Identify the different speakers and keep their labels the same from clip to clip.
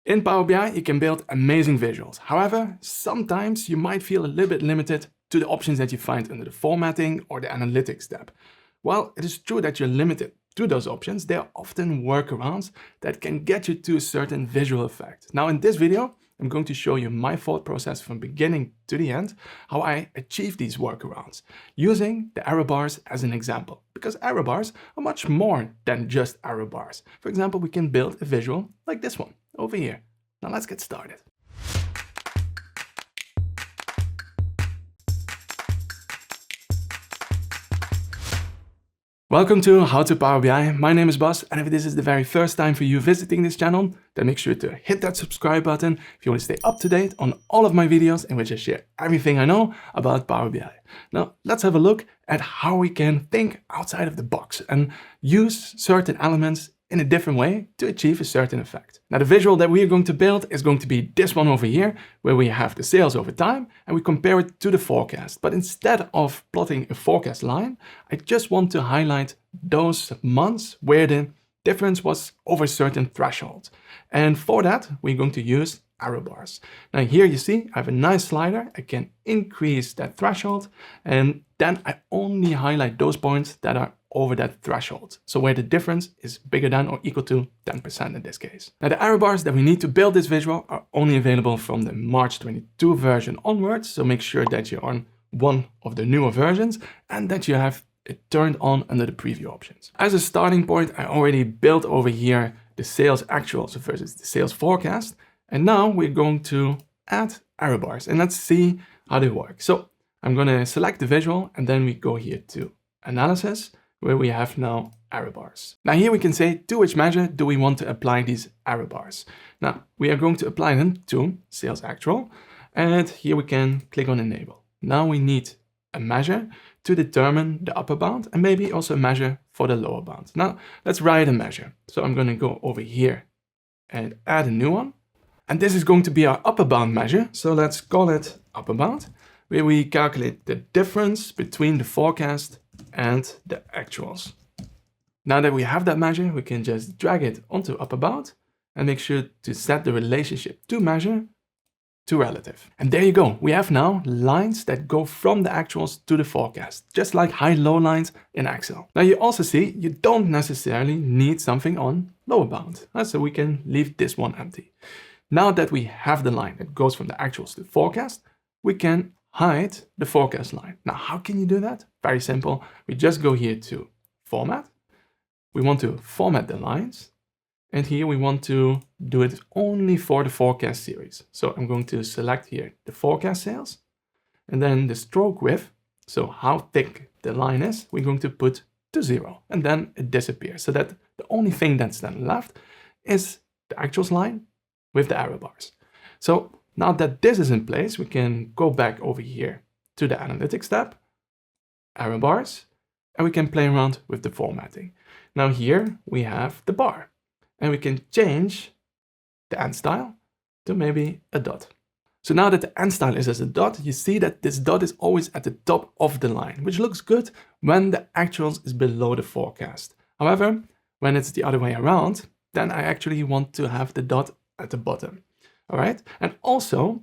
Speaker 1: In Power BI, you can build amazing visuals. However, sometimes you might feel a little bit limited to the options that you find under the formatting or the analytics tab. While it is true that you're limited to those options, there are often workarounds that can get you to a certain visual effect. Now in this video, I'm going to show you my thought process from beginning to the end, how I achieve these workarounds, using the arrow bars as an example, because arrow bars are much more than just arrow bars. For example, we can build a visual like this one over here. Now let's get started. Welcome to How to Power BI. My name is Bas, and if this is the very first time for you visiting this channel, then make sure to hit that subscribe button if you want to stay up to date on all of my videos in which I share everything I know about Power BI. Now, let's have a look at how we can think outside of the box and use certain elements in a different way to achieve a certain effect. Now, the visual that we are going to build is going to be this one over here, where we have the sales over time and we compare it to the forecast. But instead of plotting a forecast line, I just want to highlight those months where the difference was over a certain threshold. And for that, we're going to use arrow bars. Now here you see I have a nice slider. I can increase that threshold, and then I only highlight those points that are over that threshold. So where the difference is bigger than or equal to 10% in this case. Now the arrow bars that we need to build this visual are only available from the March 22 version onwards. So make sure that you're on one of the newer versions and that you have it turned on under the preview options. As a starting point, I already built over here the sales actuals versus the sales forecast. And now we're going to add arrow bars and let's see how they work. So I'm going to select the visual and then we go here to analysis, where we have now arrow bars. Now here we can say to which measure do we want to apply these arrow bars. Now we are going to apply them to sales actual, and here we can click on enable. Now we need a measure to determine the upper bound and maybe also a measure for the lower bound. Now let's write a measure. So I'm going to go over here and add a new one. And this is going to be our upper bound measure. So let's call it upper bound, where we calculate the difference between the forecast and the actuals. Now that we have that measure, we can just drag it onto upper bound and make sure to set the relationship to measure to relative. And there you go. We have now lines that go from the actuals to the forecast, just like high-low lines in Excel. Now you also see you don't necessarily need something on lower bound, so we can leave this one empty. Now that we have the line that goes from the actuals to the forecast, we can hide the forecast line. Now, how can you do that? Very simple. We just go here to format. We want to format the lines. And here we want to do it only for the forecast series. So I'm going to select here the forecast sales and then the stroke width. So how thick the line is, we're going to put to 0 and then it disappears. So that the only thing that's then left is the actuals line with the arrow bars. So now that this is in place, we can go back over here to the Analytics tab, arrow bars, and we can play around with the formatting. Now here we have the bar, and we can change the end style to maybe a dot. So now that the end style is as a dot, you see that this dot is always at the top of the line, which looks good when the actuals is below the forecast. However, when it's the other way around, then I actually want to have the dot at the bottom. All right. And also,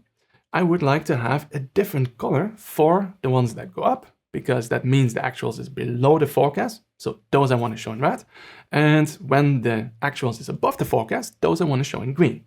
Speaker 1: I would like to have a different color for the ones that go up, because that means the actuals is below the forecast. So those I want to show in red. And when the actuals is above the forecast, those I want to show in green.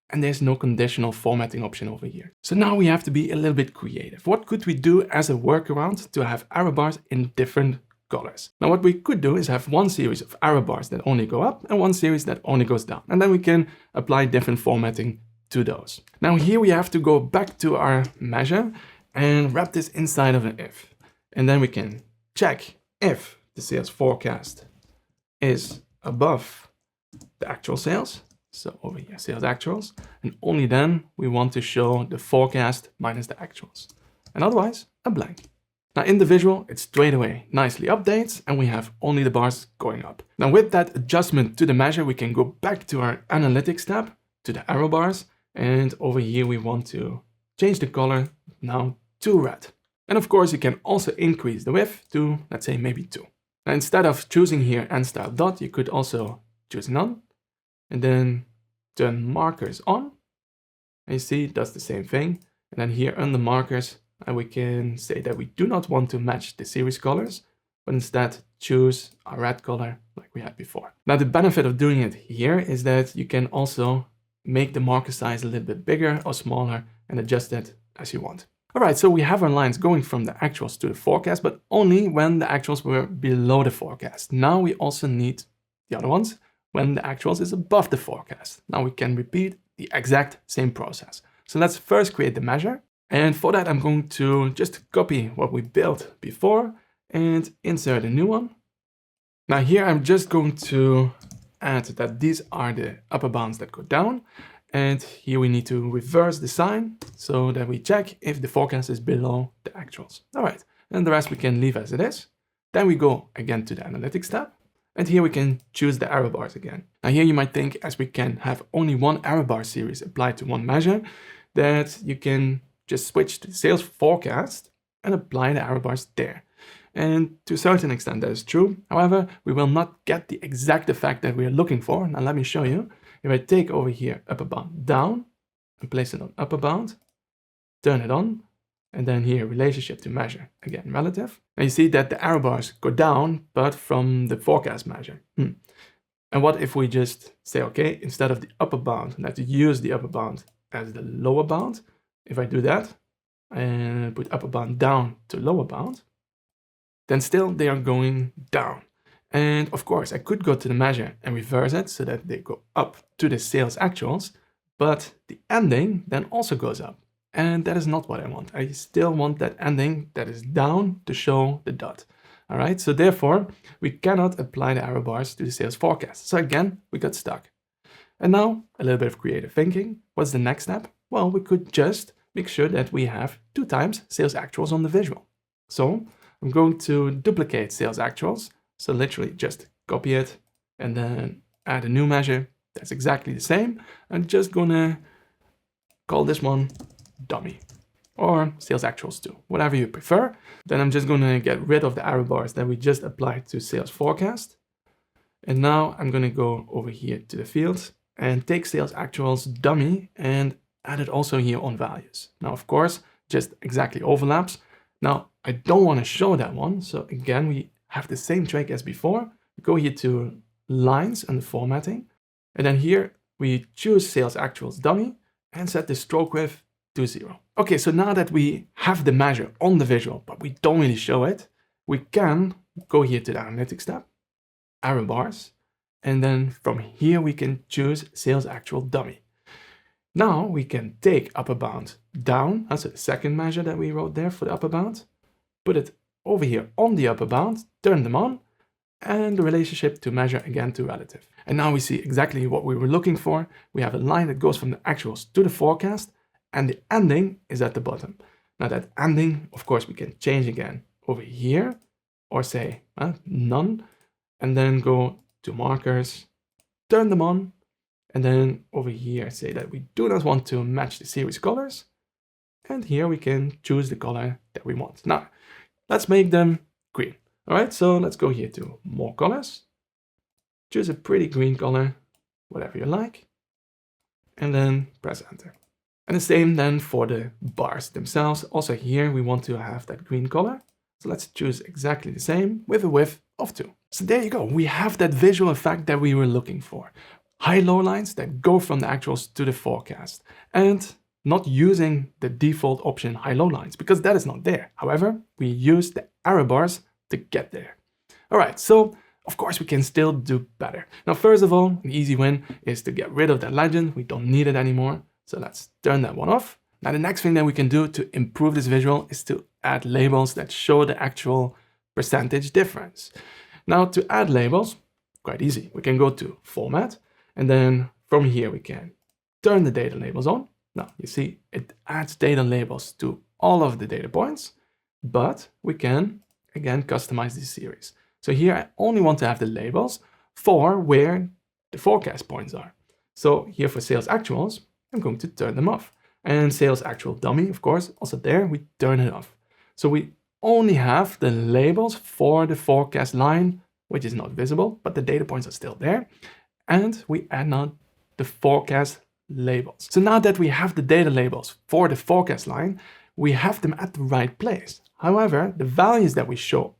Speaker 1: And there's no conditional formatting option over here. So now we have to be a little bit creative. What could we do as a workaround to have arrow bars in different colors? Now what we could do is have one series of arrow bars that only go up and one series that only goes down. And then we can apply different formatting to those. Now here we have to go back to our measure and wrap this inside of an if. And then we can check if the sales forecast is above the actual sales. So over here, sales actuals. And only then we want to show the forecast minus the actuals. And otherwise, a blank. Now in the visual, it straight away nicely updates and we have only the bars going up. Now with that adjustment to the measure, we can go back to our Analytics tab, to the arrow bars. And over here, we want to change the color now to red. And of course, you can also increase the width to, let's say, maybe 2. Now, instead of choosing here end style dot, you could also choose none and then turn markers on. And you see, it does the same thing. And then here under markers, we can say that we do not want to match the series colors, but instead choose a red color like we had before. Now, the benefit of doing it here is that you can also make the marker size a little bit bigger or smaller and adjust it as you want. All right, so we have our lines going from the actuals to the forecast, but only when the actuals were below the forecast. Now we also need the other ones when the actuals is above the forecast. Now we can repeat the exact same process. So let's first create the measure. And for that, I'm going to just copy what we built before and insert a new one. Now here, I'm just going to add that these are the upper bounds that go down. And here we need to reverse the sign so that we check if the forecast is below the actuals. All right, and the rest we can leave as it is. Then we go again to the analytics tab. And here we can choose the error bars again. Now here you might think, as we can have only one error bar series applied to one measure, that you can just switch to the sales forecast and apply the error bars there. And to a certain extent that is true. However, we will not get the exact effect that we are looking for. Now let me show you. If I take over here upper bound down and place it on upper bound, turn it on, and then here relationship to measure, again relative. Now you see that the error bars go down, but from the forecast measure. And what if we just say, okay, instead of the upper bound, let's use the upper bound as the lower bound. If I do that and put upper bound down to lower bound, then still they are going down. And of course, I could go to the measure and reverse it so that they go up to the sales actuals, but the ending then also goes up. And that is not what I want. I still want that ending that is down to show the dot. All right, so therefore, we cannot apply the error bars to the sales forecast. So again, we got stuck. And now, a little bit of creative thinking. What's the next step? Well, we could just make sure that we have 2 times sales actuals on the visual. So I'm going to duplicate sales actuals. So literally just copy it and then add a new measure that's exactly the same. I'm just gonna call this one dummy or sales actuals 2, whatever you prefer. Then I'm just gonna get rid of the error bars that we just applied to sales forecast. And now I'm gonna go over here to the fields and take sales actuals dummy and add it also here on values. Now, of course, just exactly overlaps. Now, I don't want to show that one. So again, we have the same trick as before. We go here to lines and formatting. And then here we choose sales actuals dummy and set the stroke width to 0. Okay, so now that we have the measure on the visual, but we don't really show it, we can go here to the analytics tab, error bars, and then from here we can choose sales actual dummy. Now we can take upper bound down, that's the second measure that we wrote there for the upper bound, put it over here on the upper bound, turn them on, and the relationship to measure again to relative. And now we see exactly what we were looking for. We have a line that goes from the actuals to the forecast, and the ending is at the bottom. Now that ending, of course, we can change again over here, or say none, and then go to markers, turn them on, and then over here say that we do not want to match the series colors. And here we can choose the color that we want. Now, let's make them green. All right, so let's go here to more colors. Choose a pretty green color, whatever you like, and then press enter. And the same then for the bars themselves. Also here, we want to have that green color. So let's choose exactly the same with a width of 2. So there you go. We have that visual effect that we were looking for. High-low lines that go from the actuals to the forecast. And not using the default option high-low lines because that is not there. However, we use the error bars to get there. All right, so of course we can still do better. Now, first of all, an easy win is to get rid of that legend. We don't need it anymore. So let's turn that one off. Now, the next thing that we can do to improve this visual is to add labels that show the actual percentage difference. Now, to add labels, quite easy. We can go to Format, and then from here we can turn the data labels on. Now, you see, it adds data labels to all of the data points, but we can, again, customize this series. So here I only want to have the labels for where the forecast points are. So here for sales actuals, I'm going to turn them off. And sales actual dummy, of course, also there, we turn it off. So we only have the labels for the forecast line, which is not visible, but the data points are still there. And we add now the forecast labels. So now that we have the data labels for the forecast line, we have them at the right place. However, the values that we show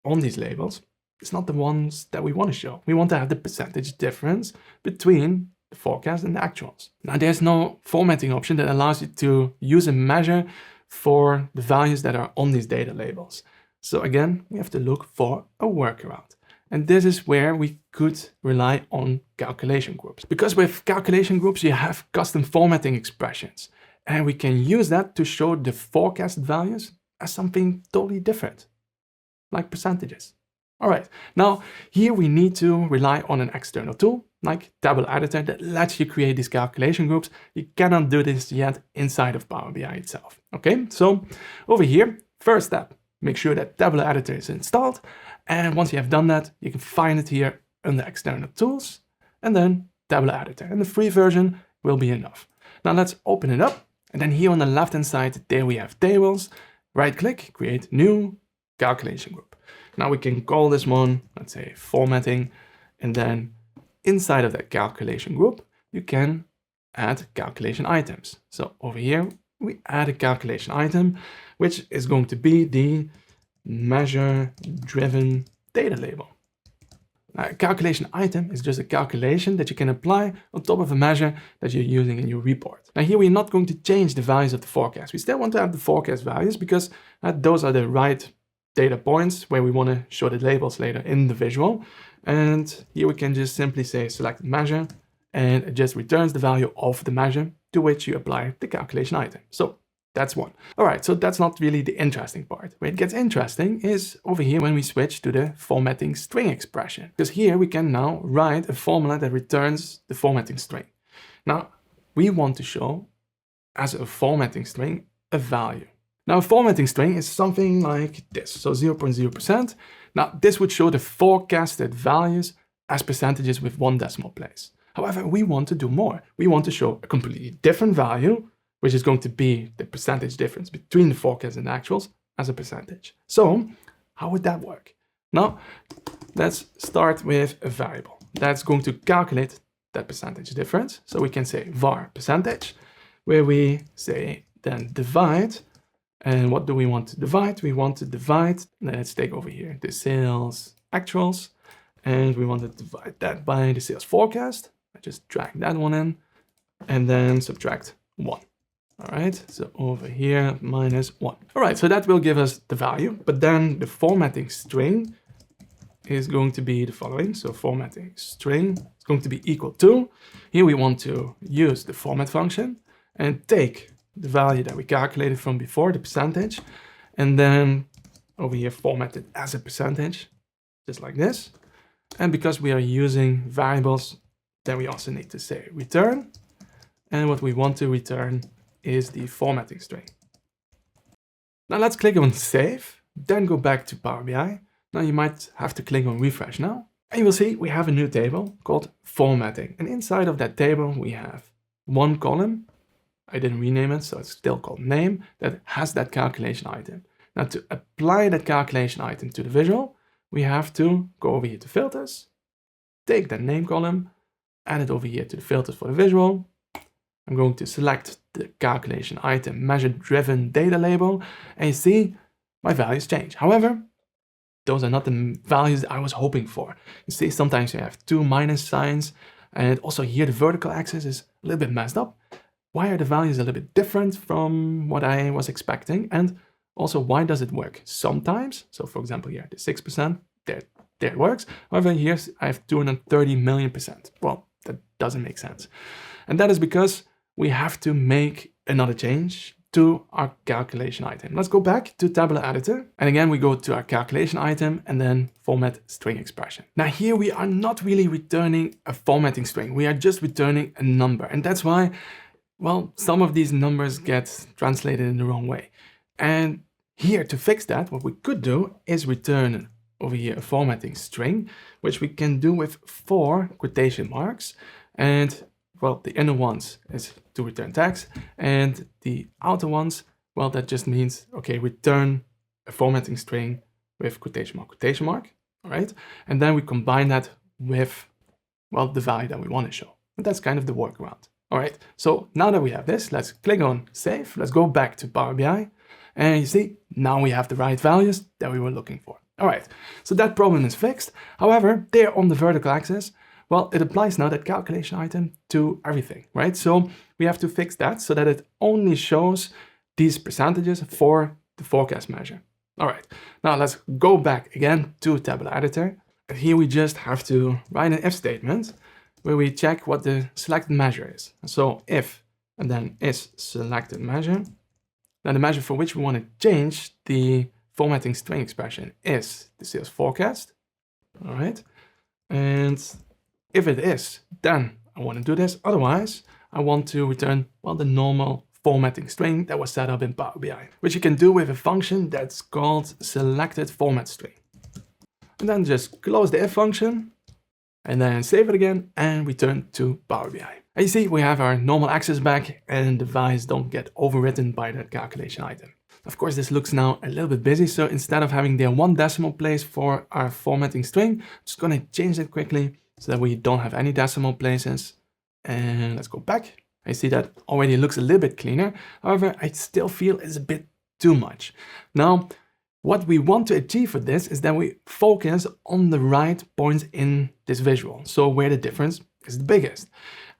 Speaker 1: on these labels is not the ones that we want to show. We want to have the percentage difference between the forecast and the actuals. Now there's no formatting option that allows you to use a measure for the values that are on these data labels. So again, we have to look for a workaround. And this is where we could rely on calculation groups. Because with calculation groups, you have custom formatting expressions. And we can use that to show the forecast values as something totally different, like percentages. All right, now here we need to rely on an external tool like Tableau Editor that lets you create these calculation groups. You cannot do this yet inside of Power BI itself. Okay, so over here, first step, make sure that Tableau Editor is installed. And once you have done that, you can find it here under external tools and then Tableau Editor. And the free version will be enough. Now let's open it up. And then here on the left-hand side, there we have tables. Right-click, create new calculation group. Now we can call this one, let's say formatting, and then inside of that calculation group, you can add calculation items. So over here, we add a calculation item, which is going to be the measure-driven data label. Now, a calculation item is just a calculation that you can apply on top of a measure that you're using in your report. Now here we're not going to change the values of the forecast. We still want to have the forecast values because those are the right data points where we want to show the labels later in the visual. And here we can just simply say select measure, and it just returns the value of the measure to which you apply the calculation item. So that's one. All right, so that's not really the interesting part. Where it gets interesting is over here when we switch to the formatting string expression. Because here we can now write a formula that returns the formatting string. Now, we want to show as a formatting string a value. Now, a formatting string is something like this, so 0.0%. Now, this would show the forecasted values as percentages with one decimal place. However, we want to do more. We want to show a completely different value, which is going to be the percentage difference between the forecast and the actuals as a percentage. So, how would that work? Now, let's start with a variable that's going to calculate that percentage difference. So we can say var percentage, where we say then divide. And what do we want to divide? We want to divide, let's take over here, the sales actuals, and we want to divide that by the sales forecast. I just drag that one in, and then subtract 1. All right, so over here, minus 1. All right, so that will give us the value, but then the formatting string is going to be the following. So formatting string is going to be equal to, here we want to use the format function and take the value that we calculated from before, the percentage, and then over here format it as a percentage, just like this. And because we are using variables, then we also need to say return. And what we want to return is the formatting string. Now let's click on save, then go back to Power BI. Now you might have to click on refresh now. And you will see we have a new table called formatting. And inside of that table, we have one column. I didn't rename it, so it's still called name, that has that calculation item. Now to apply that calculation item to the visual, we have to go over here to filters, take that name column, add it over here to the filters for the visual. I'm going to select the calculation item measure-driven data label, and you see my values change. However, those are not the values I was hoping for. You see, sometimes you have 2 minus signs, and also here the vertical axis is a little bit messed up. Why are the values a little bit different from what I was expecting? And also, why does it work sometimes? So for example, here, the 6%, there it works. However, here I have 230 million %. Well, that doesn't make sense. And that is because we have to make another change to our calculation item. Let's go back to Tableau Editor. And again, we go to our calculation item and then format string expression. Now here we are not really returning a formatting string. We are just returning a number. And that's why, well, some of these numbers get translated in the wrong way. And here to fix that, what we could do is return over here a formatting string, which we can do with 4 quotation marks. And well, the inner ones is to return text, and the outer ones, well, that just means, okay, return a formatting string with quotation mark, all right? And then we combine that with, well, the value that we want to show. And that's kind of the workaround. All right, so now that we have this, let's click on Save. Let's go back to Power BI. And you see, now we have the right values that we were looking for. All right, so that problem is fixed. However, there on the vertical axis, well, it applies now that calculation item to everything, right? So we have to fix that so that it only shows these percentages for the forecast measure. All right, now let's go back again to Tabular Editor. And here we just have to write an if statement where we check what the selected measure is. So if, and then is selected measure, then the measure for which we want to change the formatting string expression is the sales forecast. All right, and if it is, then I want to do this. Otherwise, I want to return, well, the normal formatting string that was set up in Power BI, which you can do with a function that's called selected format string. And then just close the if function and then save it again and return to Power BI. And you see, we have our normal access back and the values don't get overwritten by that calculation item. Of course, this looks now a little bit busy. So instead of having the 1 decimal place for our formatting string, I'm just going to change it quickly so that we don't have any decimal places. And let's go back. I see that already looks a little bit cleaner. However, I still feel it's a bit too much. Now, what we want to achieve with this is that we focus on the right points in this visual. So where the difference is the biggest.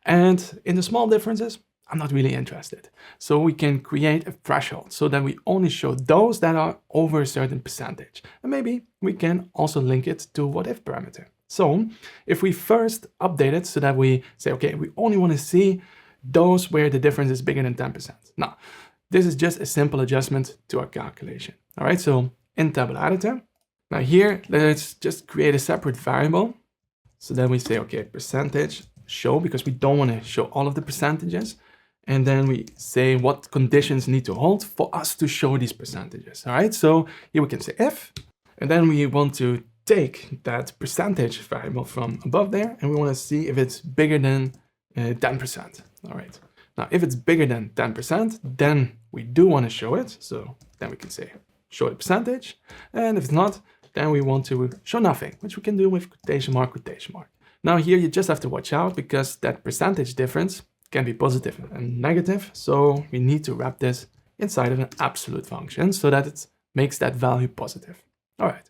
Speaker 1: And in the small differences, I'm not really interested. So we can create a threshold so that we only show those that are over a certain percentage. And maybe we can also link it to what if parameter. So if we first update it so that we say, okay, we only want to see those where the difference is bigger than 10%. Now, this is just a simple adjustment to our calculation. All right, so in Tabular Editor, now here, let's just create a separate variable. So then we say, okay, percentage show, because we don't want to show all of the percentages. And then we say what conditions need to hold for us to show these percentages. All right, so here we can say if, and then we want to take that percentage variable from above there, and we want to see if it's bigger than 10%. All right, now if it's bigger than 10%, then we do want to show it. So then we can say show the percentage. And if it's not, then we want to show nothing, which we can do with quotation mark, quotation mark. Now here you just have to watch out because that percentage difference can be positive and negative. So we need to wrap this inside of an absolute function so that it makes that value positive. All right,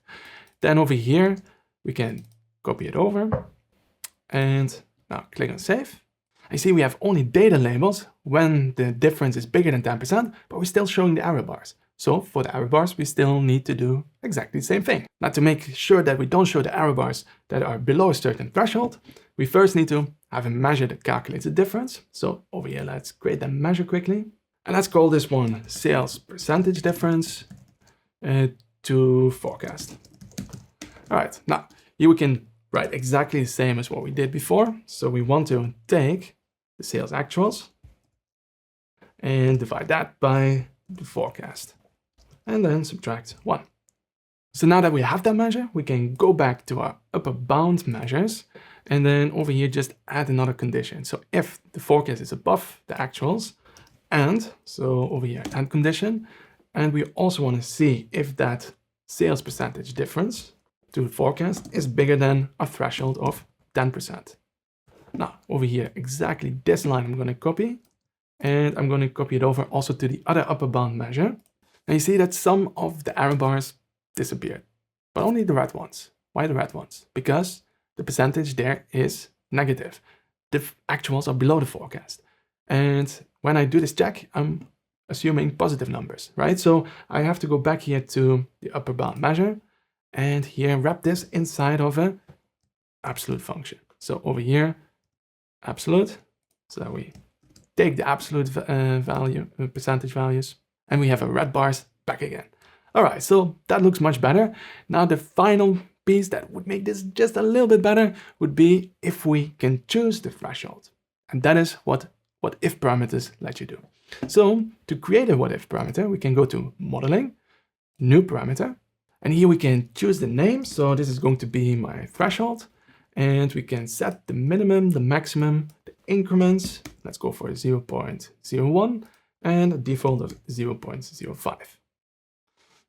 Speaker 1: then over here, we can copy it over and now click on save. I see we have only data labels when the difference is bigger than 10%, but we're still showing the error bars. So for the error bars, we still need to do exactly the same thing. Now to make sure that we don't show the error bars that are below a certain threshold, we first need to have a measure that calculates the difference. So over here, let's create that measure quickly. And let's call this one sales percentage difference to forecast. All right, now here we can write exactly the same as what we did before. So we want to take the sales actuals and divide that by the forecast. And then subtract 1. So now that we have that measure, we can go back to our upper bound measures and then over here just add another condition. So if the forecast is above the actuals, and so over here and condition, and we also want to see if that sales percentage difference to the forecast is bigger than a threshold of 10%. Now over here, exactly this line I'm going to copy, and I'm going to copy it over also to the other upper bound measure. Now you see that some of the error bars disappeared, but only the red ones. Why the red ones? Because the percentage there is negative. The actuals are below the forecast. And when I do this check, I'm assuming positive numbers, right? So I have to go back here to the upper bound measure and here wrap this inside of an absolute function. So over here, absolute, so that we take the absolute percentage values, and we have a red bars back again. All right, so that looks much better. Now the final piece that would make this just a little bit better would be if we can choose the threshold. And that is what if parameters let you do. So to create a what if parameter, we can go to modeling, new parameter, and here we can choose the name. So this is going to be my threshold, and we can set the minimum, the maximum, the increments. Let's go for 0.01 and a default of 0.05.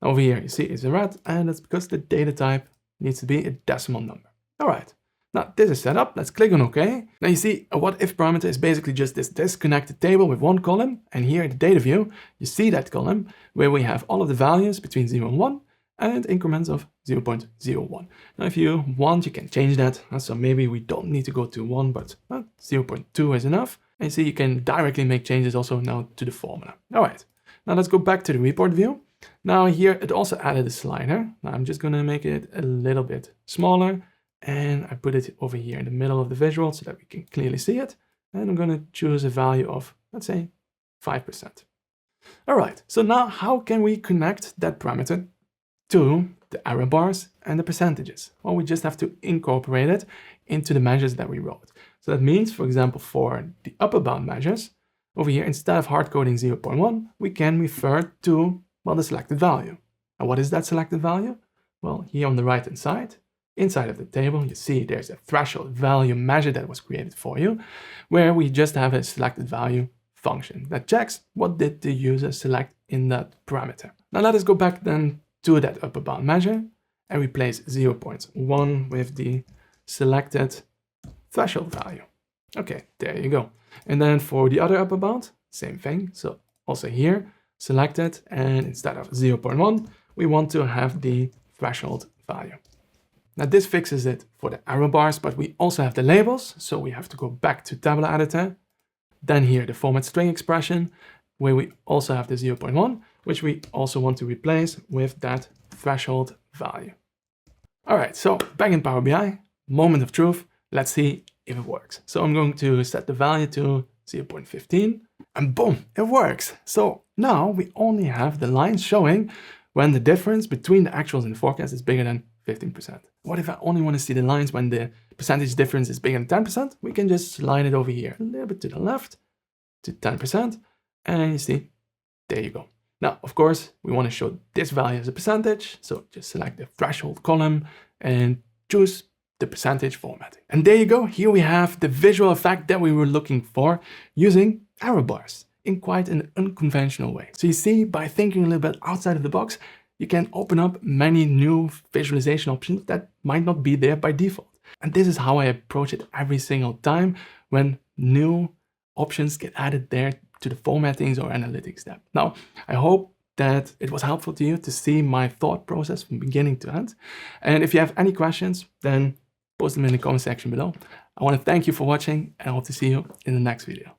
Speaker 1: Over here, you see it's a red, and that's because the data type needs to be a decimal number. All right, Now this is set up, let's click on OK. Now you see a what if parameter is basically just this disconnected table with one column, and here in the data view, you see that column where we have all of the values between 0 and 1 and increments of 0.01. Now if you want, you can change that. So maybe we don't need to go to 1, but 0.2 is enough. And you see you can directly make changes also now to the formula. All right, now let's go back to the report view. Now here it also added a slider. Now I'm just gonna make it a little bit smaller, and I put it over here in the middle of the visual so that we can clearly see it. And I'm gonna choose a value of, let's say, 5%. All right, so now how can we connect that parameter to the error bars and the percentages? Well, we just have to incorporate it into the measures that we wrote. So that means, for example, for the upper bound measures, over here, instead of hard coding 0.1, we can refer to, well, the selected value. And what is that selected value? Well, here on the right-hand side, inside of the table, you see there's a threshold value measure that was created for you, where we just have a selected value function that checks what did the user select in that parameter. Now let us go back then to that upper bound measure and replace 0.1 with the selected threshold value. Okay, there you go. And then for the other upper bound, same thing. So also here, select it, and instead of 0.1, we want to have the threshold value. Now this fixes it for the error bars, but we also have the labels. So we have to go back to Tabular Editor. Then here, the format string expression, where we also have the 0.1, which we also want to replace with that threshold value. All right, so back in Power BI, moment of truth. Let's see if it works. So I'm going to set the value to 0.15 and boom, it works. So now we only have the lines showing when the difference between the actuals and the forecast is bigger than 15%. What if I only want to see the lines when the percentage difference is bigger than 10%? We can just slide it over here a little bit to the left to 10%. And you see, there you go. Now, of course, we want to show this value as a percentage. So just select the threshold column and choose the percentage formatting. And there you go. Here we have the visual effect that we were looking for using error bars in quite an unconventional way. So you see, by thinking a little bit outside of the box, you can open up many new visualization options that might not be there by default. And this is how I approach it every single time when new options get added there to the formattings or analytics step. Now, I hope that it was helpful to you to see my thought process from beginning to end. And if you have any questions, then post them in the comment section below. I want to thank you for watching and I hope to see you in the next video.